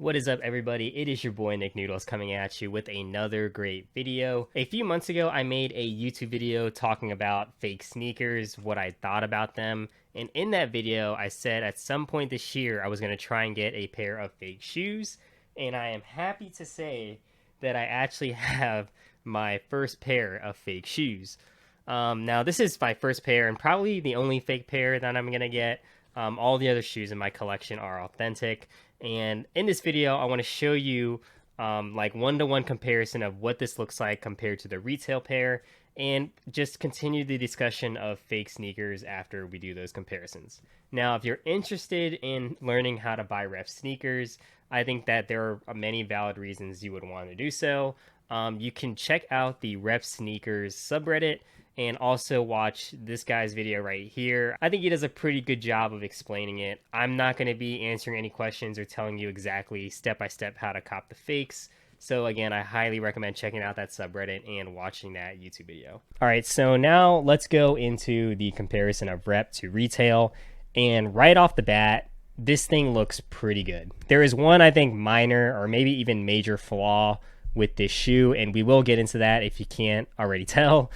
What is up, everybody? It is your boy Nick Noodles coming at you with another great video. A few months ago, I made a YouTube video talking about fake sneakers, what I thought about them, and in that video, I said at some point this year I was going to try and get a pair of fake shoes, and I am happy to say that I actually have my first pair of fake shoes. Now, this is my first pair and probably the only fake pair that I'm going to get. All the other shoes in my collection are authentic. And in this video, I want to show you like one-to-one comparison of what this looks like compared to the retail pair, and just continue the discussion of fake sneakers after we do those comparisons. Now, if you're interested in learning how to buy ref sneakers, I think that there are many valid reasons you would want to do so. You can check out the ref sneakers subreddit and also watch this guy's video right here. I think he does a pretty good job of explaining it. I'm not going to be answering any questions or telling you exactly step by step how to cop the fakes. So again, I highly recommend checking out that subreddit and watching that YouTube video. All right, so now let's go into the comparison of rep to retail. And right off the bat, this thing looks pretty good. There is one, I think, minor or maybe even major flaw with this shoe, and we will get into that if you can't already tell.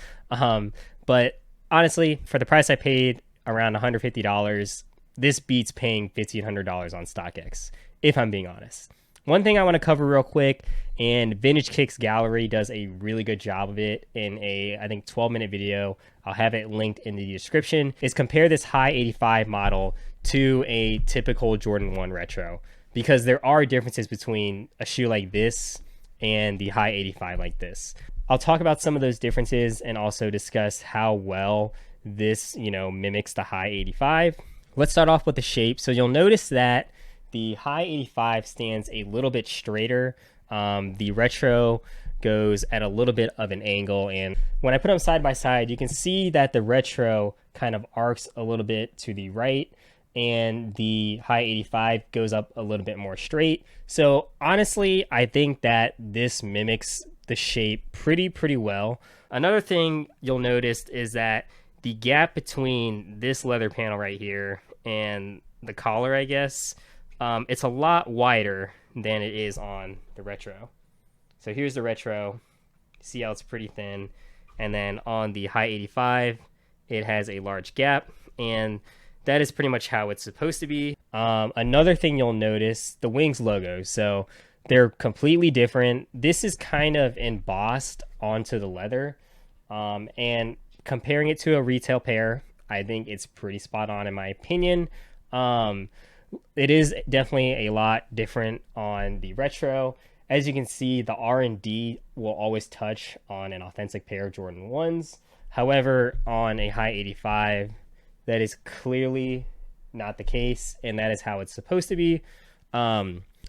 But honestly, for the price I paid, around $150, this beats paying $1,500 on StockX, if I'm being honest. One thing I want to cover real quick, and Vintage Kicks Gallery does a really good job of it in a, I think, 12-minute video. I'll have it linked in the description, is compare this high 85 model to a typical Jordan 1 retro, because there are differences between a shoe like this and the high 85 like this. I'll talk about some of those differences and also discuss how well this, mimics the high 85. Let's start off with the shape. So you'll notice that the high 85 stands a little bit straighter. The retro goes at a little bit of an angle, and when I put them side by side, you can see that the retro kind of arcs a little bit to the right, and the high 85 goes up a little bit more straight. So honestly, I think that this mimics the shape pretty well. Another thing you'll notice is that the gap between this leather panel right here and the collar, I guess, it's a lot wider than it is on the retro. So here's the retro. See how it's pretty thin, and then on the high 85 it has a large gap, and that is pretty much how it's supposed to be. Another thing you'll notice, the Wings logo. So they're completely different. This is kind of embossed onto the leather. And comparing it to a retail pair, I think it's pretty spot on in my opinion. It is definitely a lot different on the retro. As you can see, the R&D will always touch on an authentic pair of Jordan 1s. However, on a high 85, that is clearly not the case, and that is how it's supposed to be.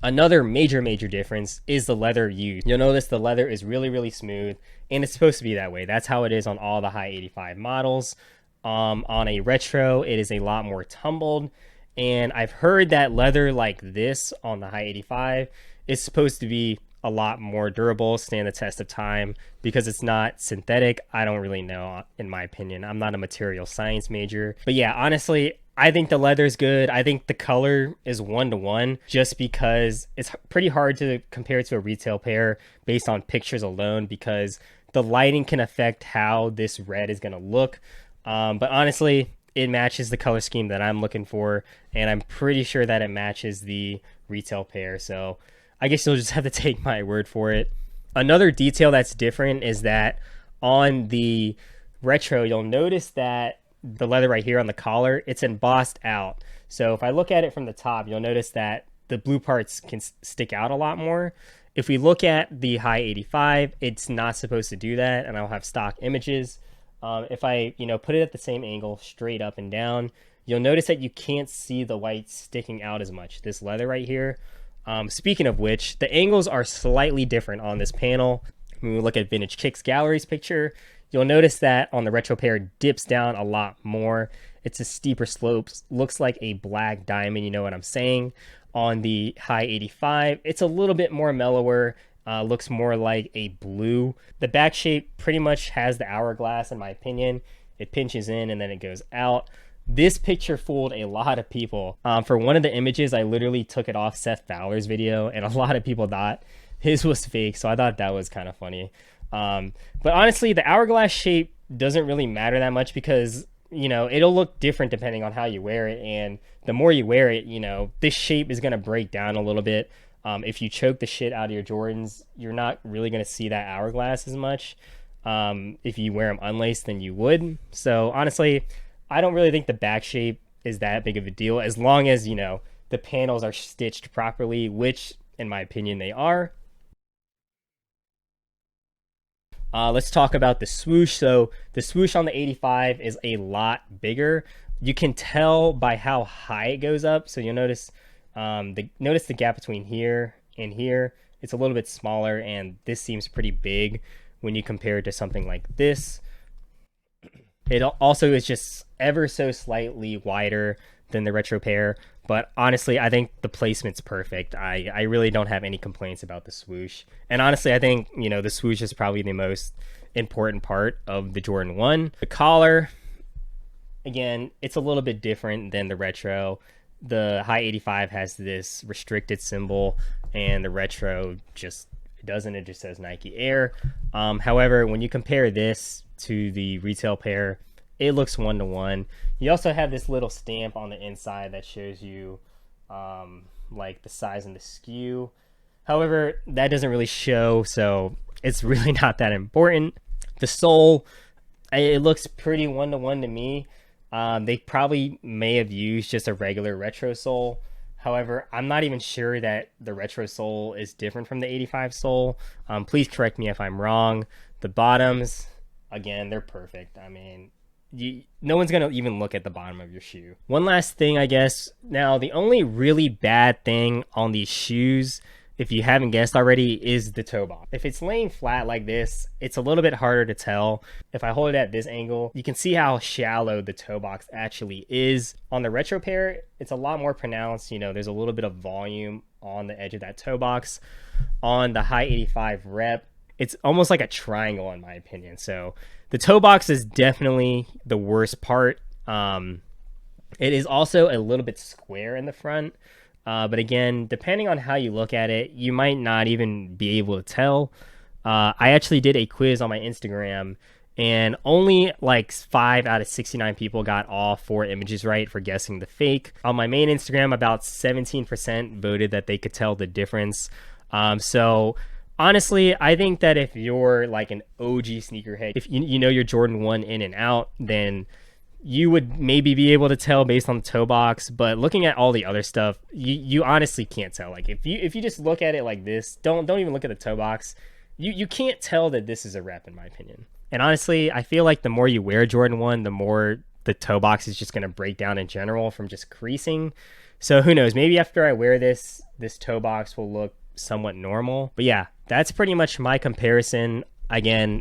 Another major difference is the leather used. You'll notice the leather is really smooth, and it's supposed to be that way. That's how it is on all the high 85 models. On a retro, it is a lot more tumbled, and I've heard that leather like this on the high 85 is supposed to be a lot more durable, stand the test of time, because it's not synthetic. I don't really know, in my opinion. I'm not a material science major. But yeah, honestly, I think the leather is good. I think the color is 1-to-1, just because it's pretty hard to compare it to a retail pair based on pictures alone, because the lighting can affect how this red is going to look. But honestly, it matches the color scheme that I'm looking for, and I'm pretty sure that it matches the retail pair. So I guess you'll just have to take my word for it. Another detail that's different is that on the retro, you'll notice that the leather right here on the collar, it's embossed out. So if I look at it from the top, you'll notice that the blue parts can stick out a lot more. If we look at the high 85, it's not supposed to do that, and I'll have stock images. If I put it at the same angle, straight up and down, you'll notice that you can't see the white sticking out as much. This leather right here. Speaking of which, the angles are slightly different on this panel. When we look at Vintage Kicks Gallery's picture, you'll notice that on the retro pair, it dips down a lot more. It's a steeper slope, looks like a black diamond, you know what I'm saying. On the high 85, it's a little bit more mellower, looks more like a blue. The back shape pretty much has the hourglass, in my opinion. It pinches in and then it goes out. This picture fooled a lot of people. For one of the images, I literally took it off Seth Fowler's video, and a lot of people thought his was fake, so I thought that was kind of funny. But honestly, the hourglass shape doesn't really matter that much because, it'll look different depending on how you wear it, and the more you wear it, this shape is going to break down a little bit. If you choke the shit out of your Jordans, you're not really going to see that hourglass as much. If you wear them unlaced than you would. So honestly, I don't really think the back shape is that big of a deal as long as, the panels are stitched properly, which in my opinion they are. Let's talk about the swoosh. So the swoosh on the 85 is a lot bigger. You can tell by how high it goes up. So you'll notice notice the gap between here and here. It's a little bit smaller, and this seems pretty big when you compare it to something like this. It also is just ever so slightly wider than the retro pair, but honestly, I think the placement's perfect. I really don't have any complaints about the swoosh. And honestly, I think, the swoosh is probably the most important part of the Jordan 1. The collar, again, it's a little bit different than the retro. The high 85 has this restricted symbol, and the retro just doesn't. It just says Nike Air. However, when you compare this to the retail pair, it looks 1-to-1. You also have this little stamp on the inside that shows you like the size and the skew. However, that doesn't really show, so it's really not that important. The sole, it looks pretty 1-to-1 to me. They probably may have used just a regular retro sole. However, I'm not even sure that the retro sole is different from the 85 sole. Please correct me if I'm wrong. The bottoms, again, they're perfect. I mean, no one's going to even look at the bottom of your shoe. One last thing, I guess. Now, the only really bad thing on these shoes, if you haven't guessed already, is the toe box. If it's laying flat like this, it's a little bit harder to tell. If I hold it at this angle, you can see how shallow the toe box actually is. On the retro pair, it's a lot more pronounced. There's a little bit of volume on the edge of that toe box. On the high 85 rep, it's almost like a triangle in my opinion. So the toe box is definitely the worst part. It is also a little bit square in the front. But again, depending on how you look at it, you might not even be able to tell. I actually did a quiz on my Instagram, and only like 5 out of 69 people got all 4 images right for guessing the fake. On my main Instagram, about 17% voted that they could tell the difference. So honestly, I think that if you're like an OG sneakerhead, if you know your Jordan 1 in and out, then you would maybe be able to tell based on the toe box. But looking at all the other stuff, you honestly can't tell. Like if you just look at it like this, don't even look at the toe box, you can't tell that this is a rep in my opinion. And honestly, I feel like the more you wear Jordan 1, the more the toe box is just going to break down in general from just creasing. So who knows, maybe after I wear this toe box will look somewhat normal. But yeah, that's pretty much my comparison. Again,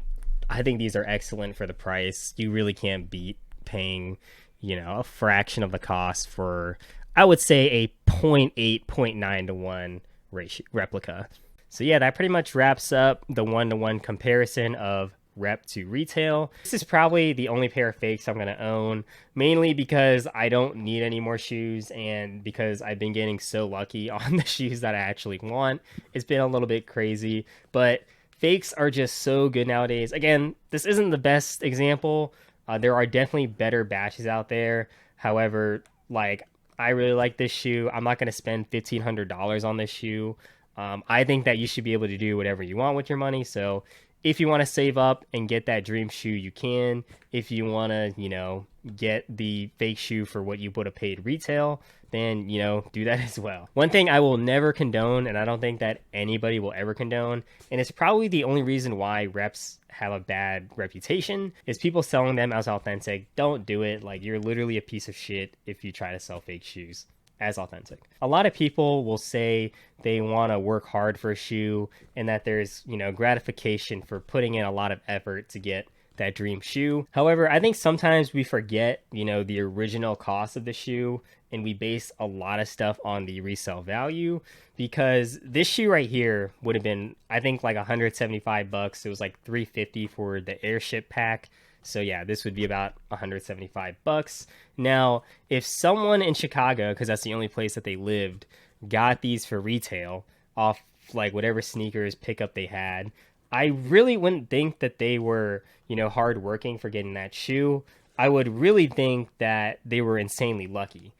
I think these are excellent for the price. You really can't beat paying, a fraction of the cost for, I would say, a 0.8, 0.9 to 1 ratio replica. So yeah, that pretty much wraps up the 1-to-1 comparison of rep to retail. This is probably the only pair of fakes I'm going to own, mainly because I don't need any more shoes and because I've been getting so lucky on the shoes that I actually want. It's been a little bit crazy, but fakes are just so good nowadays. Again, this isn't the best example. There are definitely better batches out there. However, I really like this shoe. I'm not going to spend $1,500 on this shoe. I think that you should be able to do whatever you want with your money. So if you want to save up and get that dream shoe, you can. If you want to, get the fake shoe for what you would have paid retail, then, do that as well. One thing I will never condone, and I don't think that anybody will ever condone, and it's probably the only reason why reps have a bad reputation, is people selling them as authentic. Don't do it. Like, you're literally a piece of shit if you try to sell fake shoes as authentic. A lot of people will say they want to work hard for a shoe and that there's, gratification for putting in a lot of effort to get that dream shoe. However, I think sometimes we forget, the original cost of the shoe, and we base a lot of stuff on the resale value, because this shoe right here would have been, I think, like $175. It was like $350 for the airship pack. So yeah, this would be about 175 bucks. Now, if someone in Chicago, because that's the only place that they lived, got these for retail off like whatever sneakers pickup they had, I really wouldn't think that they were, hard working for getting that shoe. I would really think that they were insanely lucky.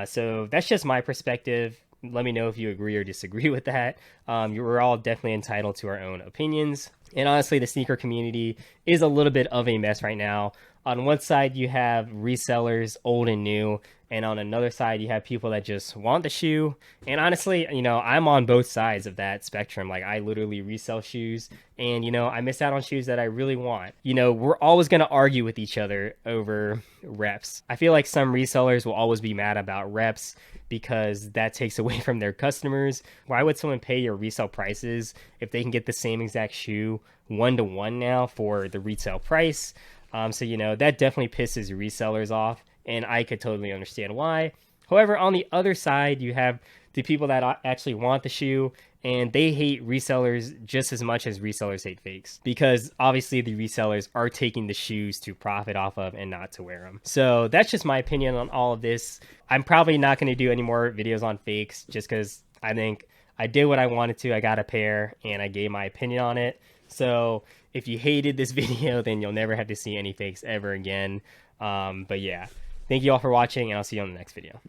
So that's just my perspective. Let me know if you agree or disagree with that. We're all definitely entitled to our own opinions. And honestly, the sneaker community is a little bit of a mess right now. On one side, you have resellers, old and new, and on another side, you have people that just want the shoe. And honestly, I'm on both sides of that spectrum. Like, I literally resell shoes, and I miss out on shoes that I really want. We're always going to argue with each other over reps. I feel like some resellers will always be mad about reps because that takes away from their customers. Why would someone pay your resale prices if they can get the same exact shoe 1-to-1 now for the retail price? So that definitely pisses resellers off, and I could totally understand why. However, on the other side, you have the people that actually want the shoe, and they hate resellers just as much as resellers hate fakes, because obviously the resellers are taking the shoes to profit off of and not to wear them. So that's just my opinion on all of this. I'm probably not going to do any more videos on fakes just because I think I did what I wanted to. I got a pair and I gave my opinion on it. So if you hated this video, then you'll never have to see any fakes ever again. But yeah, thank you all for watching, and I'll see you on the next video.